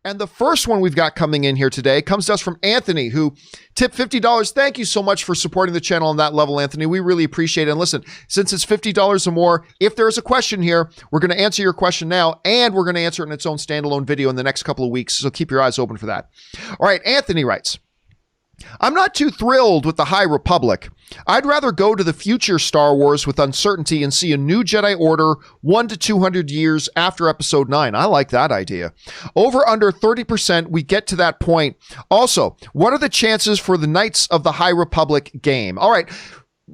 And the first one we've got coming in here today comes to us from Anthony, who tipped $50. Thank you so much for supporting the channel on that level, Anthony. We really appreciate it. And listen, since it's $50 or more, if there's a question here, we're going to answer your question now, and we're going to answer it in its own standalone video in the next couple of weeks. So keep your eyes open for that. All right, Anthony writes, I'm not too thrilled with the High Republic. I'd rather go to the future Star Wars with uncertainty and see a new Jedi Order 1 to 200 years after Episode 9. I like that idea. Over under 30%, we get to that point. Also, what are the chances for the Knights of the High Republic game? All right,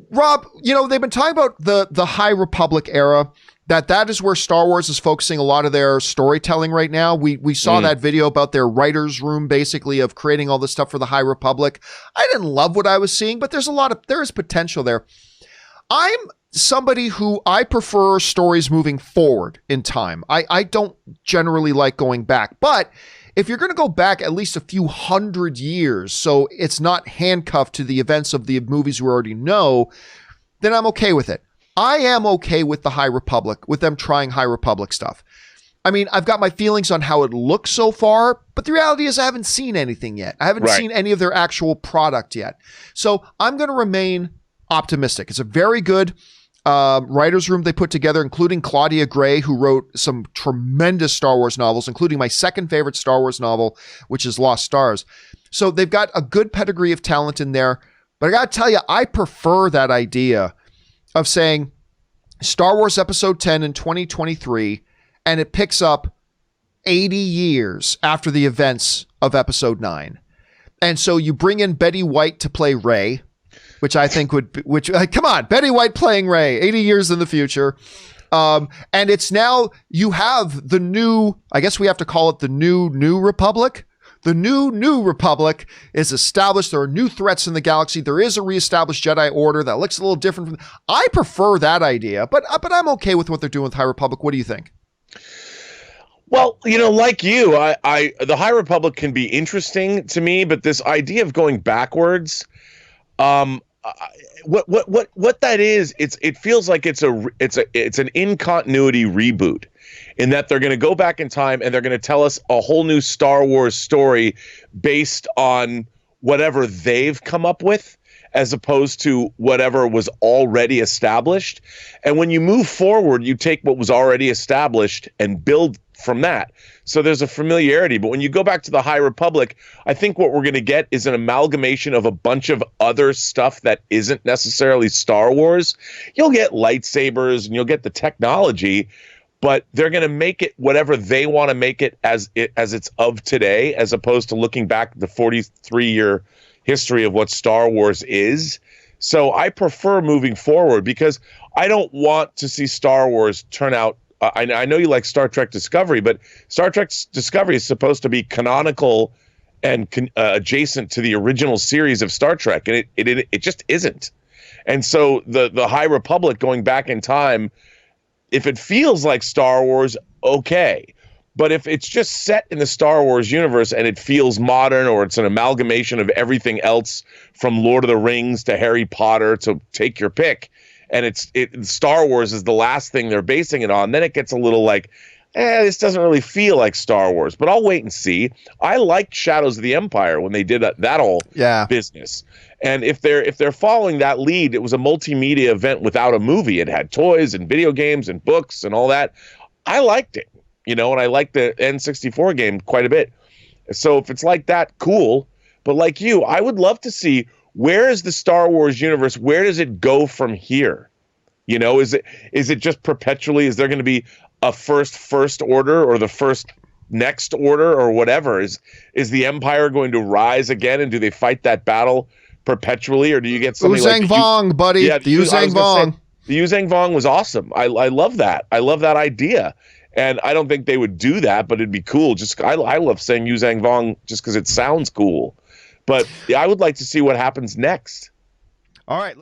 Rob, you know, they've been talking about the High Republic era, that is where Star Wars is focusing a lot of their storytelling right now. We saw that video about their writer's room, basically, of creating all this stuff for the High Republic. I didn't love what I was seeing, but there is potential there. I'm somebody who I prefer stories moving forward in time. I don't generally like going back, but if you're going to go back at least a few hundred years, so it's not handcuffed to the events of the movies we already know, then I'm okay with it. I am okay with the High Republic, with them trying High Republic stuff. I mean, I've got my feelings on how it looks so far, but the reality is I haven't seen anything yet. I haven't seen any of their actual product yet. So I'm going to remain optimistic. It's a very good writer's room they put together, including Claudia Gray, who wrote some tremendous Star Wars novels, including my second favorite Star Wars novel, which is Lost Stars. So they've got a good pedigree of talent in there. But I got to tell you, I prefer that idea of saying Star Wars Episode 10 in 2023, and it picks up 80 years after the events of Episode 9. And so you bring in Betty White to play Rey, which I think would be, come on, Betty White playing Rey, 80 years in the future. And it's now, you have the new, I guess we have to call it the new Republic. The new Republic is established. There are new threats in the galaxy. There is a reestablished Jedi Order that looks a little different. I prefer that idea, but I'm okay with what they're doing with High Republic. What do you think? Well, you know, like you, the High Republic can be interesting to me, but this idea of going backwards, what that is, it feels like it's an in-continuity reboot, in that they're going to go back in time and they're going to tell us a whole new Star Wars story based on whatever they've come up with, as opposed to whatever was already established. And when you move forward, you take what was already established and build from that. So there's a familiarity. But when you go back to the High Republic, I think what we're going to get is an amalgamation of a bunch of other stuff that isn't necessarily Star Wars. You'll get lightsabers and you'll get the technology, but they're going to make it whatever they want to make it as it's of today, as opposed to looking back the 43-year history of what Star Wars is. So I prefer moving forward, because I don't want to see Star Wars turn out. I know you like Star Trek Discovery, but Star Trek Discovery is supposed to be canonical and adjacent to the original series of Star Trek, and it just isn't. And so the High Republic going back in time, if it feels like Star Wars, okay. But if it's just set in the Star Wars universe and it feels modern, or it's an amalgamation of everything else from Lord of the Rings to Harry Potter to take your pick, and Star Wars is the last thing they're basing it on, then it gets a little like, this doesn't really feel like Star Wars. But I'll wait and see. I liked Shadows of the Empire when they did that whole business. And if they're following that lead, it was a multimedia event without a movie. It had toys and video games and books and all that. I liked it, you know, and I liked the N64 game quite a bit. So if it's like that, cool. But like you, I would love to see, where is the Star Wars universe? Where does it go from here? You know, is it just perpetually? Is there going to be a first order, or the first next order, or whatever? Is the Empire going to rise again, and do they fight that battle perpetually, or do you get something like Vong, buddy? Yeah, the Yuzang Vong. The Yuzang Vong was awesome. I love that. I love that idea. And I don't think they would do that, but it'd be cool. I love saying Yuzang Vong just because it sounds cool. But I would like to see what happens next. All right.